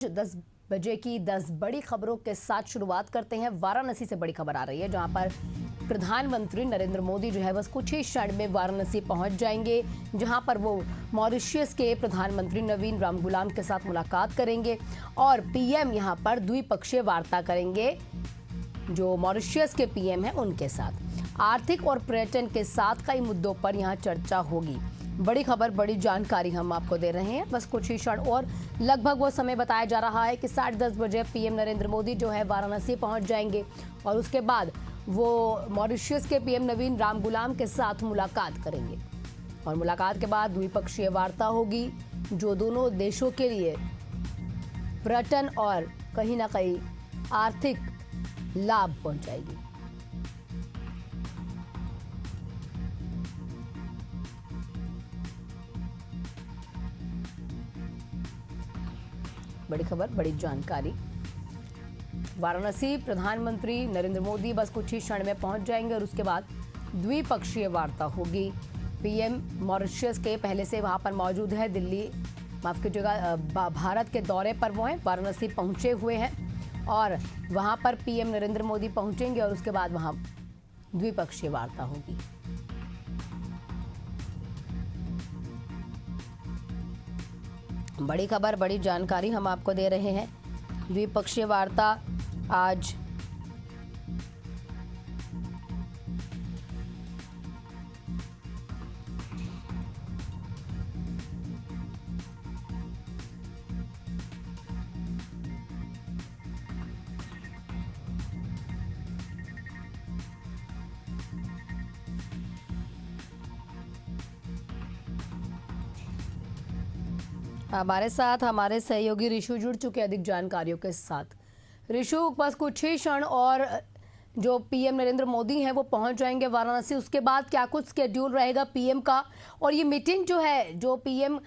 10 बजे की 10 बड़ी खबरों के साथ शुरुआत करते हैं। वाराणसी से बड़ी खबर आ रही है, जहां पर प्रधानमंत्री नरेंद्र मोदी जो है बस कुछ ही क्षण में वाराणसी पहुंच जाएंगे, जहां पर वो मॉरिशस के प्रधानमंत्री नवीन रामगुलाम के साथ मुलाकात करेंगे और पीएम यहां पर द्विपक्षीय वार्ता करेंगे, जो मॉरिशस के पीएम हैं उनके साथ। आर्थिक और पर्यटन के साथ कई मुद्दों पर यहां चर्चा होगी। बड़ी खबर, बड़ी जानकारी हम आपको दे रहे हैं। बस कुछ ही क्षण और लगभग वो समय बताया जा रहा है कि 10:30 बजे पीएम नरेंद्र मोदी जो है वाराणसी पहुंच जाएंगे और उसके बाद वो मॉरिशस के पीएम नवीन रामगुलाम के साथ मुलाकात करेंगे और मुलाकात के बाद द्विपक्षीय वार्ता होगी, जो दोनों देशों के लिए पर्यटन और कहीं ना कहीं आर्थिक लाभ पहुंचाएगी। बड़ी खबर, बड़ी जानकारी। वाराणसी प्रधानमंत्री नरेंद्र मोदी बस कुछ ही क्षण में पहुंच जाएंगे और उसके बाद द्विपक्षीय वार्ता होगी। पीएम मॉरिशस के पहले से वहां पर मौजूद है, दिल्ली माफ कीजिएगा भारत के दौरे पर वो हैं, वाराणसी पहुंचे हुए हैं और वहां पर पीएम नरेंद्र मोदी पहुंचेंगे और उसके बाद वहां द्विपक्षीय वार्ता होगी। बड़ी खबर, बड़ी जानकारी हम आपको दे रहे हैं। द्विपक्षीय वार्ता आज हमारे साथ हमारे सहयोगी ऋषु जुड़ चुके अधिक जानकारियों के साथ। ऋषु, बस कुछ ही क्षण और जो पीएम नरेंद्र मोदी हैं वो पहुंच जाएंगे वाराणसी, उसके बाद क्या कुछ स्केड्यूल रहेगा पीएम का, और ये मीटिंग जो है जो पीएम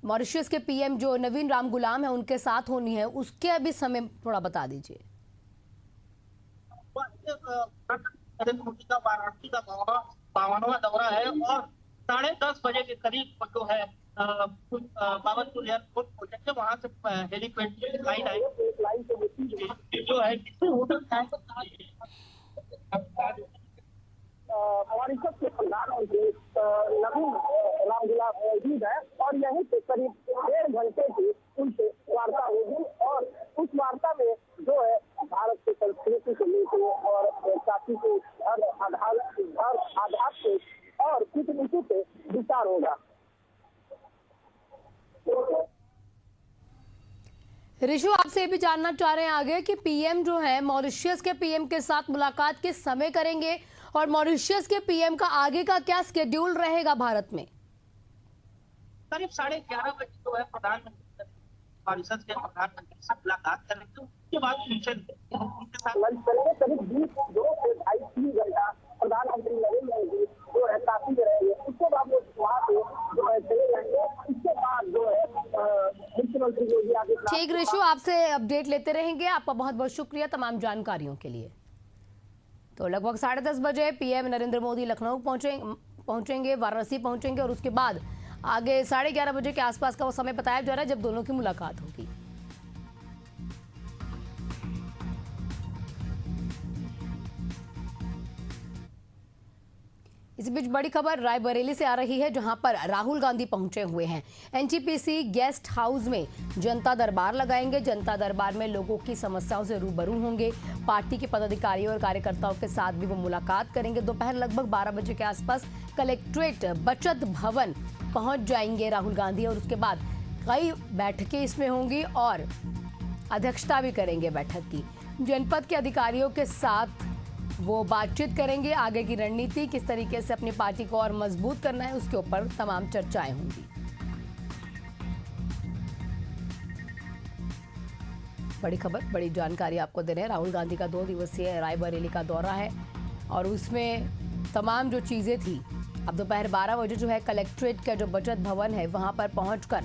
मॉरिशस के पीएम जो नवीन रामगुलाम है उनके साथ होनी है, उसके अभी समय थोड़ा बता दीजिए। नरेंद्र मोदी का वाराणसी का 52वां दौरा है और 10:30 बजे के करीब जो है बाबतपुर एयरपोर्ट पहुंचेंगे। वहां से हेलीपैड लाइन आएगी जो है होटल मॉरिशस के प्रधानमंत्री नवीन रामगुलाम मौजूद है और यहीं से करीब 1.5 घंटे की उनसे वार्ता होगी और उस वार्ता में जो है भारत की संस्कृति को लेकर और जाति के आधार से और कूटनीति पे विचार होगा। ऋषु, आपसे ये भी जानना चाह रहे हैं आगे कि पीएम जो है मॉरिशस के पीएम के साथ मुलाकात किस समय करेंगे और मॉरिशस के पीएम का आगे का क्या स्केड्यूल रहेगा भारत में? करीब 11:30 बजे जो है प्रधानमंत्री मॉरिशस के प्रधानमंत्री से मुलाकात करेंगे। उसके बाद उनके साथ लंच करेंगे। करीब 2 से 2.5-3 घंटा प्रधानमंत्री नरेंद्र मोदी जो है काफी रहेंगे। उसके बाद वो वहाँ से जो है चले जाएंगे। उसके बाद जो है मुख्यमंत्री योगी आदित्यनाथ। ठीक ऋषु, आपसे अपडेट लेते रहेंगे। आपका बहुत बहुत शुक्रिया तमाम जानकारियों के लिए। तो लगभग 10:30 बजे पीएम नरेंद्र मोदी लखनऊ पहुंचेंगे, वाराणसी पहुंचेंगे और उसके बाद आगे 11:30 बजे के आसपास का वो समय बताया जा रहा है जब दोनों की मुलाकात होगी। इस बीच बड़ी खबर रायबरेली से आ रही है, जहां पर राहुल गांधी पहुंचे हुए हैं। एनटीपीसी गेस्ट हाउस में जनता दरबार लगाएंगे। जनता दरबार में लोगों की समस्याओं से रूबरू होंगे। पार्टी के पदाधिकारियों और कार्यकर्ताओं के साथ भी वो मुलाकात करेंगे। दोपहर लगभग 12 बजे के आसपास कलेक्ट्रेट बचत भवन पहुंच जाएंगे राहुल गांधी और उसके बाद कई बैठकें इसमें होंगी और अध्यक्षता भी करेंगे बैठक की। जनपद के अधिकारियों के साथ वो बातचीत करेंगे। आगे की रणनीति किस तरीके से अपनी पार्टी को और मजबूत करना है उसके ऊपर तमाम चर्चाएं होंगी। बड़ी खबर, बड़ी जानकारी आपको दे रहे हैं। राहुल गांधी का 2 दिवसीय रायबरेली का दौरा है और उसमें तमाम जो चीजें थी, अब दोपहर 12 बजे जो है कलेक्ट्रेट का जो बचत भवन है वहां पर पहुंचकर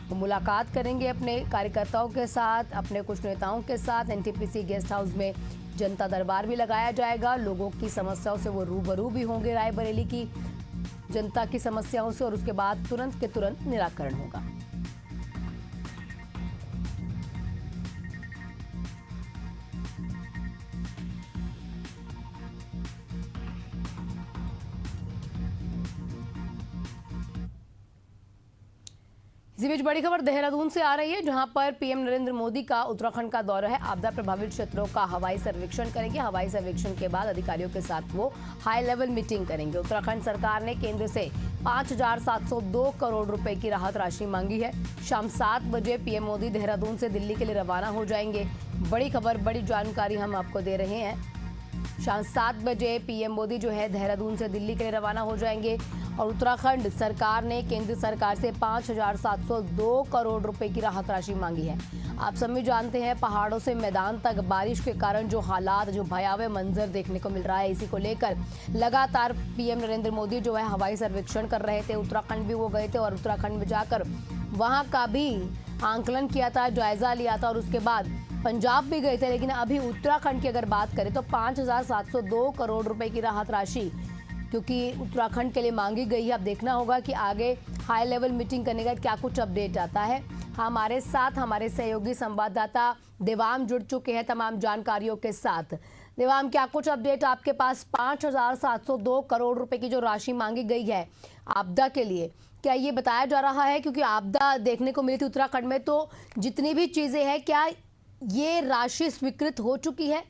वो मुलाकात करेंगे अपने कार्यकर्ताओं के साथ, अपने कुछ नेताओं के साथ। एनटीपीसी गेस्ट हाउस में जनता दरबार भी लगाया जाएगा। लोगों की समस्याओं से वो रूबरू भी होंगे, रायबरेली की जनता की समस्याओं से, और उसके बाद तुरंत के तुरंत निराकरण होगा। इसी बीच बड़ी खबर देहरादून से आ रही है, जहां पर पीएम नरेंद्र मोदी का उत्तराखंड का दौरा है। आपदा प्रभावित क्षेत्रों का हवाई सर्वेक्षण करेंगे। हवाई सर्वेक्षण के बाद अधिकारियों के साथ वो हाई लेवल मीटिंग करेंगे। उत्तराखंड सरकार ने केंद्र से 5,702 करोड़ रुपए की राहत राशि मांगी है। शाम 7 बजे पीएम मोदी देहरादून से दिल्ली के लिए रवाना हो जाएंगे। बड़ी खबर, बड़ी जानकारी हम आपको दे रहे हैं। शाम 7 बजे पीएम मोदी जो है देहरादून से दिल्ली के लिए रवाना हो जाएंगे और उत्तराखंड सरकार ने केंद्र सरकार से 5,702 करोड़ रुपए की राहत राशि मांगी है। आप सभी जानते हैं, पहाड़ों से मैदान तक बारिश के कारण जो हालात, जो भयावह मंजर देखने को मिल रहा है, इसी को लेकर लगातार पीएम नरेंद्र मोदी जो है हवाई सर्वेक्षण कर रहे थे। उत्तराखंड भी वो गए थे और उत्तराखंड में जाकर वहां का भी आंकलन किया था, जायजा लिया था और उसके बाद पंजाब भी गए थे। लेकिन अभी उत्तराखंड की अगर बात करें तो 5,702 करोड़ रुपए की राहत राशि क्योंकि उत्तराखंड के लिए मांगी गई है। अब देखना होगा कि आगे हाई लेवल मीटिंग करने का क्या कुछ अपडेट आता है। हमारे साथ हमारे सहयोगी संवाददाता देवाम जुड़ चुके हैं तमाम जानकारियों के साथ। देवाम, क्या कुछ अपडेट आपके पास? 5,702 करोड़ रुपए की जो राशि मांगी गई है आपदा के लिए, क्या ये बताया जा रहा है? क्योंकि आपदा देखने को मिली थी उत्तराखंड में, तो जितनी भी चीजें हैं, क्या ये राशि स्वीकृत हो चुकी है?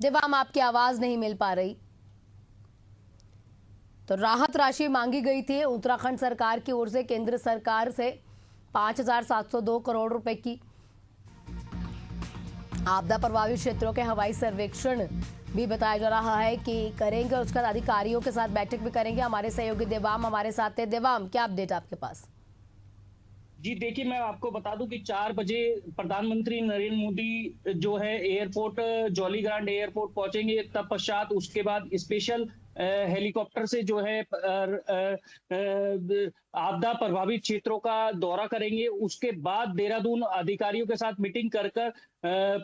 देवाम, आपकी आवाज नहीं मिल पा रही। तो राहत राशि मांगी गई थी उत्तराखंड सरकार की ओर से केंद्र सरकार से 5,702 करोड़ रुपए की। आपदा प्रभावित क्षेत्रों के हवाई सर्वेक्षण भी बताया जा रहा है कि करेंगे, उसके बाद अधिकारियों के साथ बैठक भी करेंगे। हमारे सहयोगी देवाम हमारे साथ है। देवाम, क्या अपडेट आपके पास? जी देखिए, मैं आपको बता दूं कि 4 बजे प्रधानमंत्री नरेंद्र मोदी जो है एयरपोर्ट जॉलीग्रांट एयरपोर्ट पहुंचेंगे। तत्पश्चात उसके बाद स्पेशल हेलीकॉप्टर से जो है आपदा प्रभावित क्षेत्रों का दौरा करेंगे। उसके बाद देहरादून अधिकारियों के साथ मीटिंग कर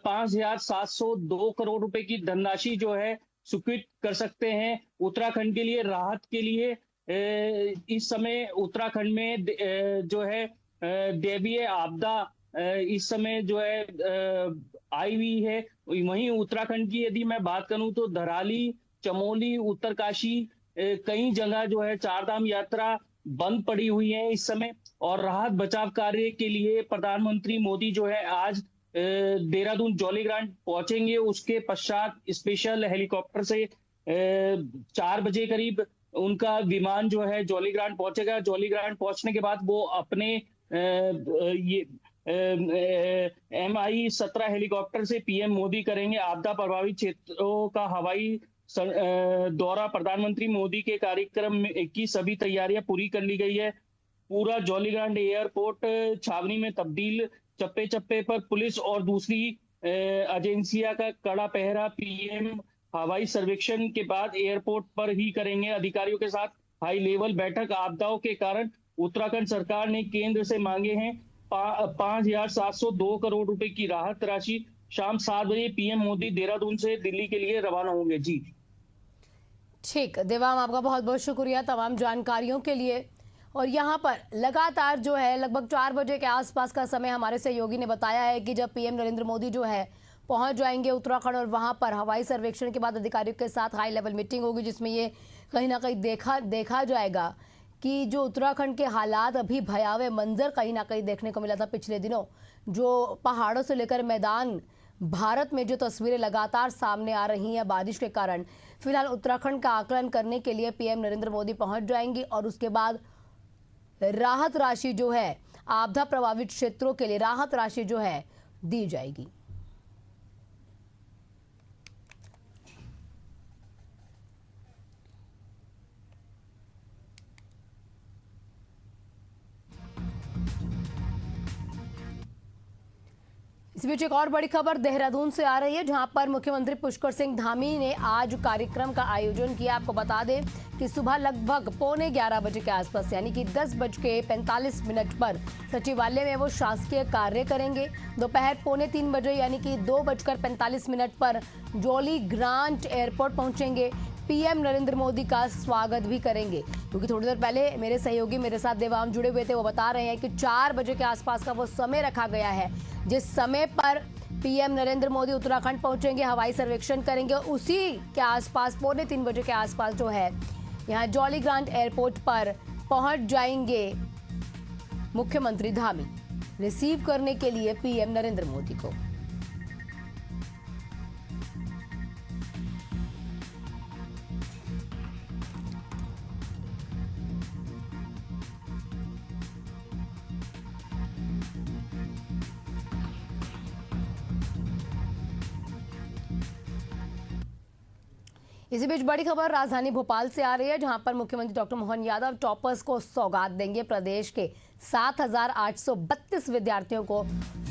5,702 करोड़ रुपए की धनराशि जो है स्वीकृत कर सकते हैं उत्तराखंड के लिए। राहत के लिए इस समय उत्तराखंड में जो है दैवीय आपदा इस समय जो है आई हुई है। वहीं उत्तराखंड की यदि मैं बात करूं तो धराली, चमोली, उत्तरकाशी कई जगह जो है चारधाम यात्रा बंद पड़ी हुई है इस समय। और राहत बचाव कार्य के लिए प्रधानमंत्री मोदी जो है आज देहरादून जॉलीग्रांट पहुंचेंगे। उसके पश्चात स्पेशल हेलीकॉप्टर से 4 बजे करीब उनका विमान जो है जॉलीग्रांट पहुंचेगा। जॉलीग्रांट पहुंचने के बाद वो अपने ये MI-17 हेलीकॉप्टर से पीएम मोदी करेंगे आपदा प्रभावित क्षेत्रों का हवाई दौरा। प्रधानमंत्री मोदी के कार्यक्रम की सभी तैयारियां पूरी कर ली गई है। पूरा जॉलीग्रांट एयरपोर्ट छावनी में तब्दील, चप्पे चप्पे पर पुलिस और दूसरी एजेंसियां का कड़ा पहरा। पीएम हवाई सर्वेक्षण के बाद एयरपोर्ट पर ही करेंगे अधिकारियों के साथ हाई लेवल बैठक। आपदाओं के कारण उत्तराखंड सरकार ने केंद्र से मांगे हैं 5,702 करोड़ रुपए की राहत राशि। शाम 7 बजे पीएम मोदी देहरादून से दिल्ली के लिए रवाना होंगे। जी ठीक, देवाम, आपका बहुत बहुत शुक्रिया तमाम जानकारियों के लिए। और यहाँ पर लगातार जो है लगभग 4 बजे के आसपास का समय हमारे सहयोगी ने बताया है कि जब पीएम नरेंद्र मोदी जो है पहुंच जाएंगे उत्तराखंड और वहां पर हवाई सर्वेक्षण के बाद अधिकारियों के साथ हाई लेवल मीटिंग होगी, जिसमें ये कहीं ना कहीं देखा जाएगा कि जो उत्तराखंड के हालात, अभी भयावह मंजर कहीं ना कहीं देखने को मिला था पिछले दिनों, जो पहाड़ों से लेकर मैदान भारत में जो तस्वीरें लगातार सामने आ रही हैं बारिश के कारण। फिलहाल उत्तराखंड का आकलन करने के लिए पीएम नरेंद्र मोदी पहुंच जाएंगे और उसके बाद राहत राशि जो है आपदा प्रभावित क्षेत्रों के लिए राहत राशि जो है दी जाएगी। इस बीच एक और बड़ी खबर देहरादून से आ रही है, जहां पर मुख्यमंत्री पुष्कर सिंह धामी ने आज कार्यक्रम का आयोजन किया। आपको बता दें कि सुबह लगभग 11:15 बजे के आसपास यानी कि 10:45 पर सचिवालय में वो शासकीय कार्य करेंगे। दोपहर 2:45 बजे यानी कि 2:45 पर जॉलीग्रांट एयरपोर्ट पहुंचेंगे। पीएम नरेंद्र मोदी का स्वागत भी करेंगे, क्योंकि थोड़ी देर पहले मेरे सहयोगी मेरे साथ देवाम जुड़े हुए थे, वो बता रहे हैं कि 4 बजे के आसपास का वो समय रखा गया है जिस समय पर पीएम नरेंद्र मोदी उत्तराखंड पहुंचेंगे, हवाई सर्वेक्षण करेंगे। उसी के आसपास 2:45 बजे के आसपास जो है यहाँ जॉली ग्रांट एयरपोर्ट पर पहुंच जाएंगे मुख्यमंत्री धामी रिसीव करने के लिए पीएम नरेंद्र मोदी को। इसी बीच बड़ी खबर राजधानी भोपाल से आ रही है, जहां पर मुख्यमंत्री डॉक्टर मोहन यादव टॉपर्स को सौगात देंगे। प्रदेश के 7,832 विद्यार्थियों को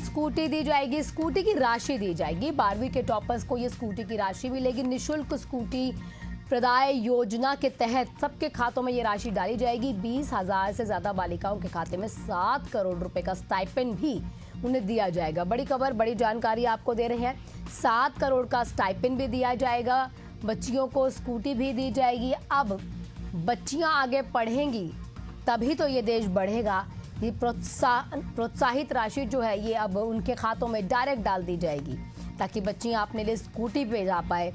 स्कूटी दी जाएगी, स्कूटी की राशि दी जाएगी। 12वीं के टॉपर्स को ये स्कूटी की राशि मिलेगी। निःशुल्क स्कूटी प्रदाय योजना के तहत सबके खातों में ये राशि डाली जाएगी। 20,000 से ज्यादा बालिकाओं के खाते में 7 करोड़ रुपए का स्टाइपेंड भी उन्हें दिया जाएगा। बड़ी खबर, बड़ी जानकारी आपको दे रहे हैं। 7 करोड़ का स्टाइपेंड भी दिया जाएगा, बच्चियों को स्कूटी भी दी जाएगी। अब बच्चियां आगे पढ़ेंगी तभी तो ये देश बढ़ेगा। ये प्रोत्साहित राशि जो है ये अब उनके खातों में डायरेक्ट डाल दी जाएगी, ताकि बच्चियां अपने लिए स्कूटी पे जा पाए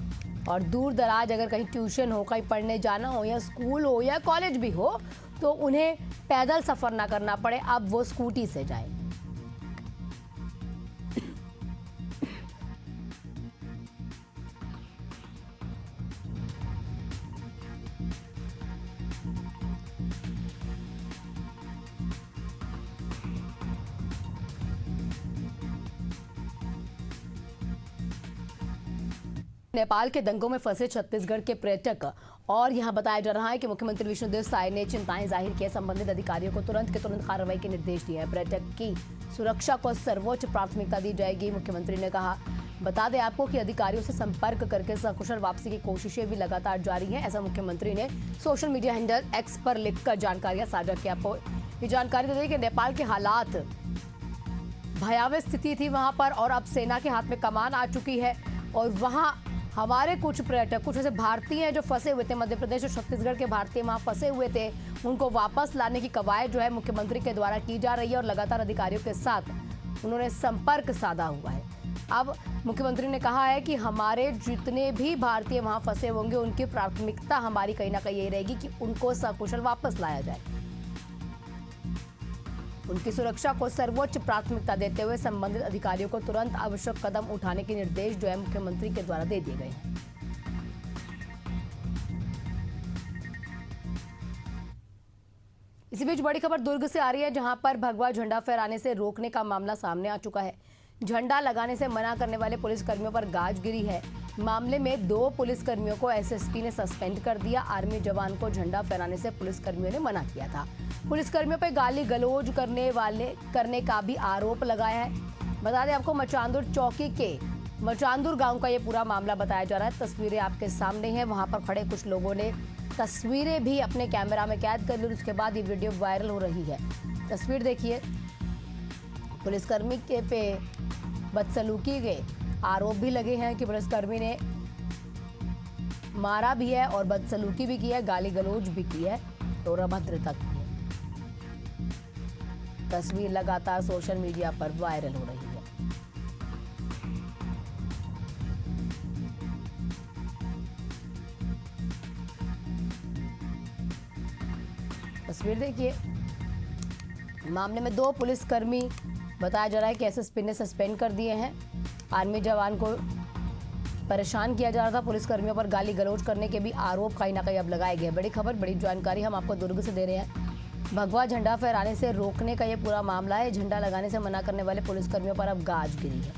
और दूर दराज अगर कहीं ट्यूशन हो, कहीं पढ़ने जाना हो या स्कूल हो या कॉलेज भी हो तो उन्हें पैदल सफ़र ना करना पड़े, अब वो स्कूटी से जाए। नेपाल के दंगों में फंसे छत्तीसगढ़ के पर्यटक, और यहां बताया जा रहा है कि मुख्यमंत्री विष्णुदेव साय ने चिंताएं जाहिर की, संबंधित अधिकारियों को तुरंत कार्रवाई के निर्देश दिए हैं। पर्यटक की सुरक्षा को सर्वोच्च प्राथमिकता दी जाएगी, मुख्यमंत्री ने कहा। बता दें आपको कि अधिकारियों से संपर्क करके सकुशल वापसी की कोशिशें भी लगातार जारी हैं, ऐसा मुख्यमंत्री ने सोशल मीडिया हैंडल एक्स पर लिखकर जानकारियां साझा की। आपको ये जानकारी दे दें कि नेपाल के हालात भयावह स्थिति थी वहां पर, और अब सेना के हाथ में कमान आ चुकी है और वहां हमारे कुछ पर्यटक, कुछ ऐसे भारतीय हैं जो फंसे हुए थे, मध्य प्रदेश और छत्तीसगढ़ के भारतीय वहां फंसे हुए थे, उनको वापस लाने की कवायद जो है मुख्यमंत्री के द्वारा की जा रही है और लगातार अधिकारियों के साथ उन्होंने संपर्क साधा हुआ है। अब मुख्यमंत्री ने कहा है कि हमारे जितने भी भारतीय वहां फंसे होंगे उनकी प्राथमिकता हमारी कहीं ना कहीं यही रहेगी कि उनको सकुशल वापस लाया जाए। उनकी सुरक्षा को सर्वोच्च प्राथमिकता देते हुए संबंधित अधिकारियों को तुरंत आवश्यक कदम उठाने के निर्देश जो है मुख्यमंत्री के द्वारा दे दिए गए हैं। इसी बीच बड़ी खबर दुर्ग से आ रही है, जहां पर भगवा झंडा फहराने से रोकने का मामला सामने आ चुका है। झंडा लगाने से मना करने वाले पुलिसकर्मियों पर गाज गिरी है। मामले में 2 पुलिसकर्मियों को एसएसपी ने सस्पेंड कर दिया। आर्मी जवान को झंडा फहराने से पुलिसकर्मियों ने मना किया था। पुलिसकर्मियों पर गाली गलौज करने का भी आरोप लगाया है। बता दें आपको, मचांदुर चौकी के मचांदुर गांव का ये पूरा मामला बताया जा रहा है। तस्वीरें आपके सामने हैं, वहां पर खड़े कुछ लोगों ने तस्वीरें भी अपने कैमरा में कैद कर ली। उसके बाद ये वीडियो वायरल हो रही है। तस्वीर देखिए, पुलिसकर्मी के पे बदसलूकी के आरोप भी लगे हैं कि पुलिसकर्मी ने मारा भी है और बदसलूकी भी की है, गाली गलौज भी की है और अभद्रता की है। तस्वीर लगातार सोशल मीडिया पर वायरल हो रही है। तस्वीर देखिए, मामले में 2 पुलिसकर्मी बताया जा रहा है कि एसएसपी ने सस्पेंड कर दिए हैं। आर्मी जवान को परेशान किया जा रहा था, पुलिसकर्मियों पर गाली गलौज करने के भी आरोप कहीं ना कहीं अब लगाए गए। बड़ी खबर, बड़ी जानकारी हम आपको दुर्ग से दे रहे हैं। भगवा झंडा फहराने से रोकने का ये पूरा मामला है। झंडा लगाने से मना करने वाले पुलिसकर्मियों पर अब गाज गिरी है।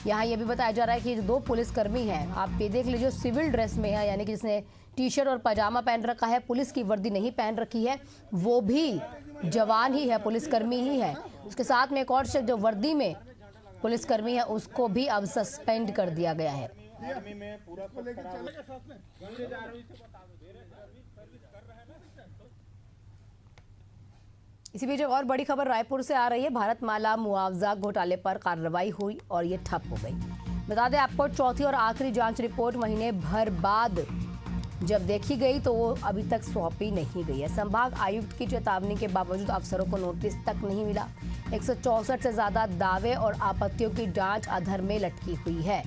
यहाँ ये भी बताया जा रहा है कि जो 2 पुलिसकर्मी हैं, आप ये देख लीजिए, सिविल ड्रेस में है, यानी कि जिसने टी-शर्ट और पजामा पहन रखा है, पुलिस की वर्दी नहीं पहन रखी है, वो भी जवान ही है, पुलिसकर्मी ही है। उसके साथ में एक और शख्स जो वर्दी में पुलिसकर्मी है, उसको भी अब सस्पेंड कर दिया गया है। इसी बीच एक और बड़ी खबर रायपुर से आ रही है। भारतमाला मुआवजा घोटाले पर कार्रवाई हुई और ये ठप हो गई। बता दें आपको, चौथी और आखिरी जांच रिपोर्ट महीने भर बाद जब देखी गई तो वो अभी तक सौंपी नहीं गई है। संभाग आयुक्त की चेतावनी के बावजूद अफसरों को नोटिस तक नहीं मिला। 164 से ज्यादा दावे और आपत्तियों की जांच अधर में लटकी हुई है।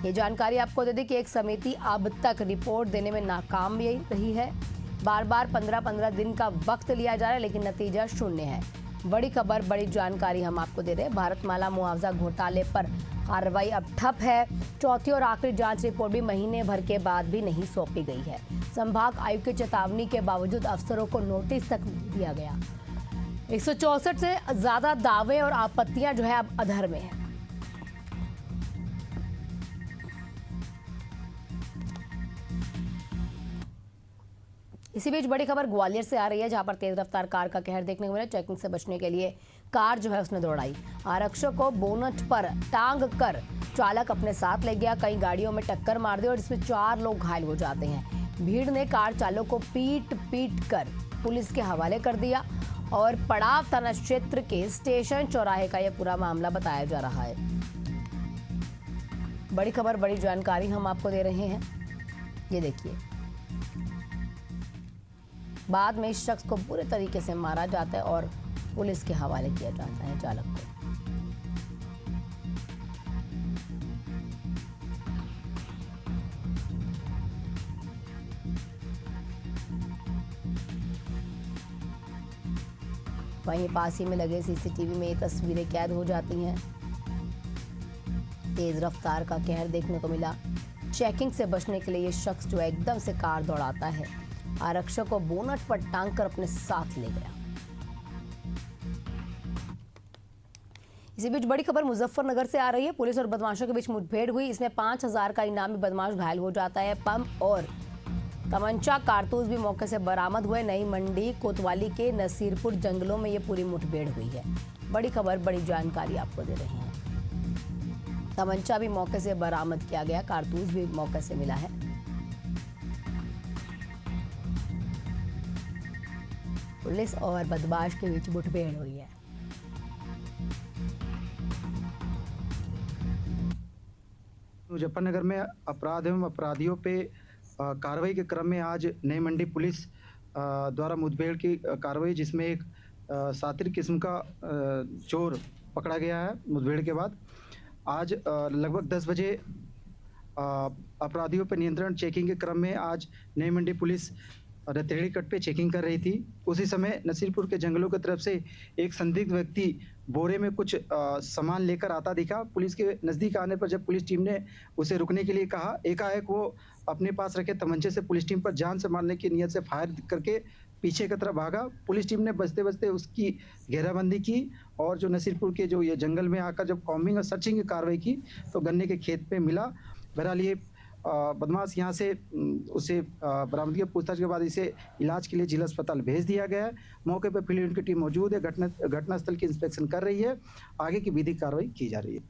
ये जानकारी आपको दे दें कि एक समिति अब तक रिपोर्ट देने में नाकाम रही है। बार बार 15-15 दिन का वक्त लिया जा रहा है, लेकिन नतीजा शून्य है। बड़ी खबर, बड़ी जानकारी हम आपको दे रहे हैं। भारतमाला मुआवजा घोटाले पर कार्रवाई अब ठप है। चौथी और आखिरी जांच रिपोर्ट भी महीने भर के बाद भी नहीं सौंपी गई है। संभाग आयुक्त की चेतावनी के बावजूद अफसरों को नोटिस तक दिया गया। 164 से ज्यादा दावे और आपत्तियां जो है अब अधर में है। इसी बीच बड़ी खबर ग्वालियर से आ रही है, जहां पर तेज रफ्तार कार का कहर देखने को मिला। चेकिंग से बचने के लिए कार जो है उसने दौड़ाई। आरक्षक को बोनट पर टांग कर चालक अपने साथ ले गया। कई गाड़ियों में टक्कर मार दी और इसमें 4 लोग घायल हो जाते हैं। भीड़ ने कार चालक को पीट कर पुलिस के हवाले कर दिया और पड़ाव थाना क्षेत्र के स्टेशन चौराहे का यह पूरा मामला बताया जा रहा है। बड़ी खबर, बड़ी जानकारी हम आपको दे रहे हैं। ये देखिए, बाद में इस शख्स को पूरे तरीके से मारा जाता है और पुलिस के हवाले किया जाता है चालक को। वहीं पास ही में लगे सीसीटीवी में ये तस्वीरें कैद हो जाती हैं। तेज रफ्तार का कहर देखने को मिला। चेकिंग से बचने के लिए ये शख्स जो एकदम से कार दौड़ाता है, आरक्षक को बोनट पर टांग कर अपने साथ ले गया। इसी बीच बड़ी खबर मुजफ्फरनगर से आ रही है। पुलिस और बदमाशों के बीच मुठभेड़ हुई। इसमें 5000 का इनामी बदमाश घायल हो जाता है। पंप और तमंचा कारतूस भी मौके से बरामद हुए। नई मंडी कोतवाली के नसीरपुर जंगलों में ये पूरी मुठभेड़ हुई है। बड़ी खबर, बड़ी जानकारी आपको दे रहे हैं। तमंचा भी मौके से बरामद किया गया, कारतूस भी मौके से मिला है। पुलिस और बदमाश के बीच मुठभेड़ हुई है। मुजफ्फरनगर में अपराध एवं अपराधियों पे कार्रवाई के क्रम में आज नई मंडी पुलिस द्वारा मुठभेड़ की कार्रवाई, जिसमें एक सातिर किस्म का चोर पकड़ा गया है। मुठभेड़ के बाद आज लगभग 10 बजे अपराधियों पर नियंत्रण चेकिंग के क्रम में आज नई मंडी पुलिस रतेड़ी कट पे चेकिंग कर रही थी। उसी समय नसीरपुर के जंगलों की तरफ से एक संदिग्ध व्यक्ति बोरे में कुछ सामान लेकर आता दिखा। पुलिस के नज़दीक आने पर जब पुलिस टीम ने उसे रुकने के लिए कहा, एकाएक वो अपने पास रखे तमंचे से पुलिस टीम पर जान से मारने की नीयत से फायर करके पीछे की तरफ भागा। पुलिस टीम ने बचते बचते उसकी घेराबंदी की और जो नसीरपुर के जो ये जंगल में आकर जब कॉम्बिंग और सर्चिंग की कार्रवाई की तो गन्ने के खेत में मिला। बहरहाल ये बदमाश यहाँ से उसे बरामदगी पूछताछ के बाद इसे इलाज के लिए जिला अस्पताल भेज दिया गया है। मौके पर फील्ड यूनिट की टीम मौजूद है, घटनास्थल की इंस्पेक्शन कर रही है। आगे की विधिक कार्रवाई की जा रही है।